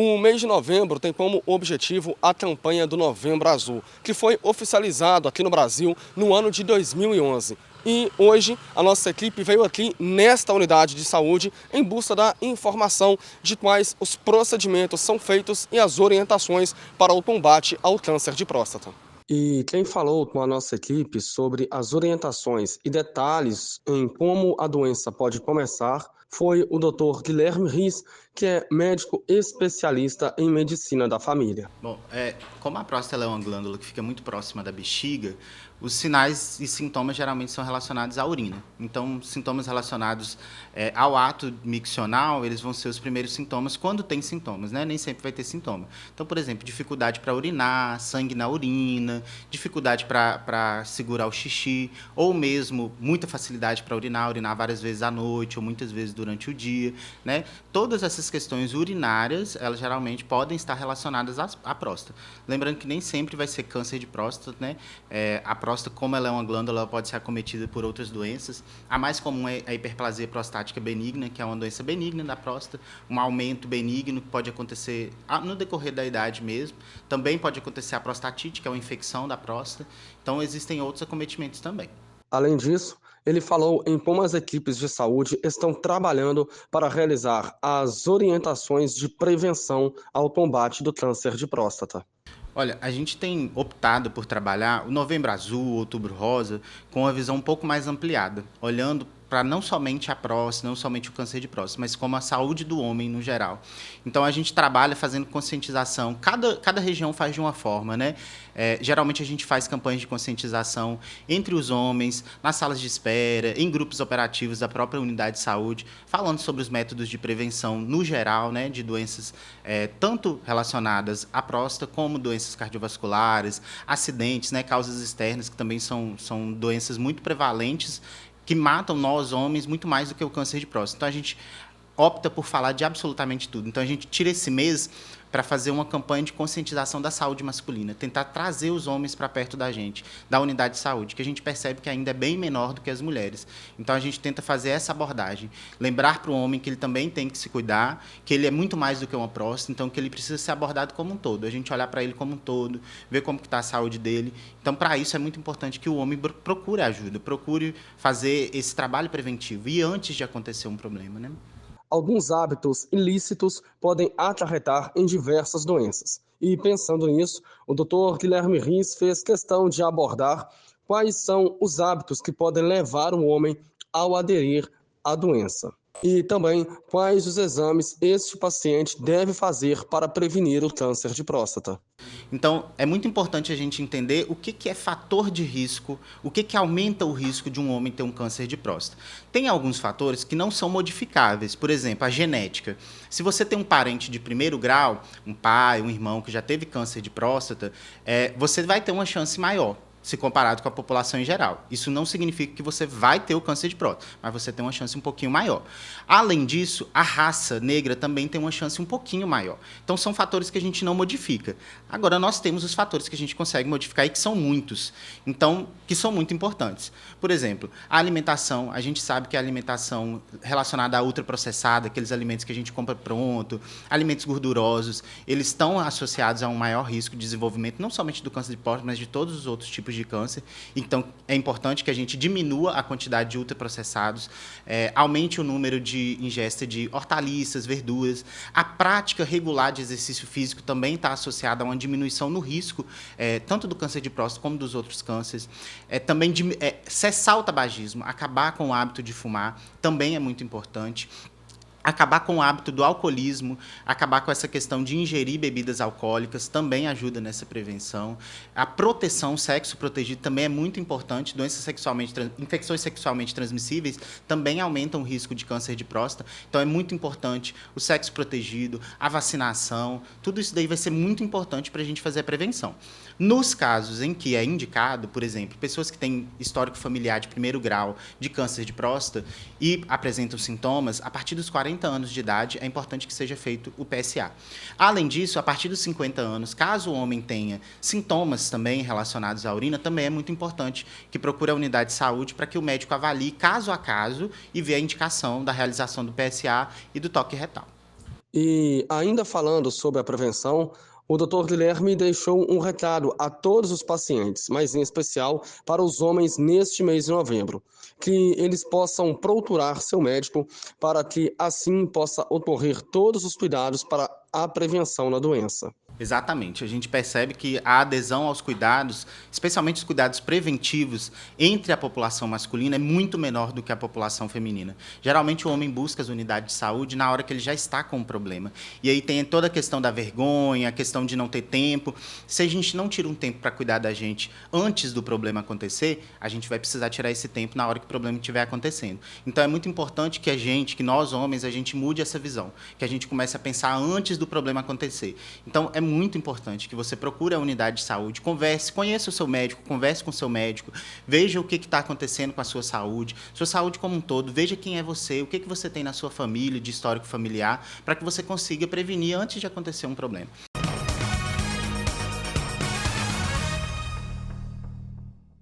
O mês de novembro tem como objetivo a campanha do Novembro Azul, que foi oficializado aqui no Brasil no ano de 2011. E hoje a nossa equipe veio aqui nesta unidade de saúde em busca da informação de quais os procedimentos são feitos e as orientações para o combate ao câncer de próstata. E quem falou com a nossa equipe sobre as orientações e detalhes em como a doença pode começar foi o Dr. Guilherme Riz, que é médico especialista em medicina da família. Bom, como a próstata é uma glândula que fica muito próxima da bexiga, os sinais e sintomas geralmente são relacionados à urina. Então, sintomas relacionados ao ato miccional, eles vão ser os primeiros sintomas quando tem sintomas, né? Nem sempre vai ter sintoma. Então, por exemplo, dificuldade para urinar, sangue na urina, dificuldade para segurar o xixi, ou mesmo muita facilidade para urinar várias vezes à noite ou muitas vezes durante o dia, né? Todas essas questões urinárias, elas geralmente podem estar relacionadas à próstata. Lembrando que nem sempre vai ser câncer de próstata, né? A próstata, como ela é uma glândula, ela pode ser acometida por outras doenças. A mais comum é a hiperplasia prostática benigna, que é uma doença benigna da próstata, um aumento benigno que pode acontecer no decorrer da idade mesmo. Também pode acontecer a prostatite, que é uma infecção da próstata. Então, existem outros acometimentos também. Além disso, ele falou em como as equipes de saúde estão trabalhando para realizar as orientações de prevenção ao combate do câncer de próstata. Olha, a gente tem optado por trabalhar o Novembro Azul, o Outubro Rosa, com uma visão um pouco mais ampliada, olhando para não somente a próstata, não somente o câncer de próstata, mas como a saúde do homem no geral. Então, a gente trabalha fazendo conscientização. Cada região faz de uma forma, né? Geralmente, a gente faz campanhas de conscientização entre os homens, nas salas de espera, em grupos operativos da própria unidade de saúde, falando sobre os métodos de prevenção no geral, né? De doenças tanto relacionadas à próstata, como doenças cardiovasculares, acidentes, né? Causas externas, que também são doenças muito prevalentes, que matam nós, homens, muito mais do que o câncer de próstata. Então, a gente opta por falar de absolutamente tudo. Então, a gente tira esse mês para fazer uma campanha de conscientização da saúde masculina, tentar trazer os homens para perto da gente, da unidade de saúde, que a gente percebe que ainda é bem menor do que as mulheres. Então, a gente tenta fazer essa abordagem, lembrar para o homem que ele também tem que se cuidar, que ele é muito mais do que uma próstata, então que ele precisa ser abordado como um todo, a gente olhar para ele como um todo, ver como está a saúde dele. Então, para isso, é muito importante que o homem procure ajuda, procure fazer esse trabalho preventivo, e antes de acontecer um problema, né? Alguns hábitos ilícitos podem acarretar em diversas doenças. E pensando nisso, o Dr. Guilherme Riz fez questão de abordar quais são os hábitos que podem levar o homem ao aderir à doença. E também quais os exames este paciente deve fazer para prevenir o câncer de próstata. Então, é muito importante a gente entender o que é fator de risco, o que aumenta o risco de um homem ter um câncer de próstata. Tem alguns fatores que não são modificáveis, por exemplo, a genética. Se você tem um parente de primeiro grau, um pai, um irmão que já teve câncer de próstata, você vai ter uma chance maior, se comparado com a população em geral. Isso não significa que você vai ter o câncer de próstata, mas você tem uma chance um pouquinho maior. Além disso, a raça negra também tem uma chance um pouquinho maior. Então, são fatores que a gente não modifica. Agora, nós temos os fatores que a gente consegue modificar e que são muitos, então, que são muito importantes. Por exemplo, a alimentação. A gente sabe que a alimentação relacionada à ultraprocessada, aqueles alimentos que a gente compra pronto, alimentos gordurosos, eles estão associados a um maior risco de desenvolvimento, não somente do câncer de próstata, mas de todos os outros tipos de câncer. Então, é importante que a gente diminua a quantidade de ultraprocessados, aumente o número de ingesta de hortaliças, verduras. A prática regular de exercício físico também está associada a uma diminuição no risco, tanto do câncer de próstata como dos outros cânceres. Também cessar o tabagismo, acabar com o hábito de fumar, também é muito importante. Acabar com o hábito do alcoolismo, acabar com essa questão de ingerir bebidas alcoólicas, também ajuda nessa prevenção. A proteção, sexo protegido, também é muito importante. Infecções sexualmente transmissíveis também aumentam o risco de câncer de próstata. Então, é muito importante o sexo protegido, a vacinação, tudo isso daí vai ser muito importante para a gente fazer a prevenção. Nos casos em que é indicado, por exemplo, pessoas que têm histórico familiar de primeiro grau de câncer de próstata e apresentam sintomas, a partir dos 40 anos de idade, é importante que seja feito o PSA. Além disso, a partir dos 50 anos, caso o homem tenha sintomas também relacionados à urina, também é muito importante que procure a unidade de saúde para que o médico avalie caso a caso e vê a indicação da realização do PSA e do toque retal. E ainda falando sobre a prevenção, o Dr. Guilherme deixou um recado a todos os pacientes, mas em especial para os homens neste mês de novembro, que eles possam procurar seu médico para que assim possa ocorrer todos os cuidados para a prevenção da doença. Exatamente. A gente percebe que a adesão aos cuidados, especialmente os cuidados preventivos, entre a população masculina é muito menor do que a população feminina. Geralmente o homem busca as unidades de saúde na hora que ele já está com um problema. E aí tem toda a questão da vergonha, a questão de não ter tempo. Se a gente não tira um tempo para cuidar da gente antes do problema acontecer, a gente vai precisar tirar esse tempo na hora que o problema estiver acontecendo. Então é muito importante que que nós homens, a gente mude essa visão, que a gente comece a pensar antes do problema acontecer. Então é muito importante que você procure a unidade de saúde, converse, conheça o seu médico, converse com o seu médico, veja o que está acontecendo com a sua saúde como um todo, veja quem é você, o que você tem na sua família, de histórico familiar, para que você consiga prevenir antes de acontecer um problema.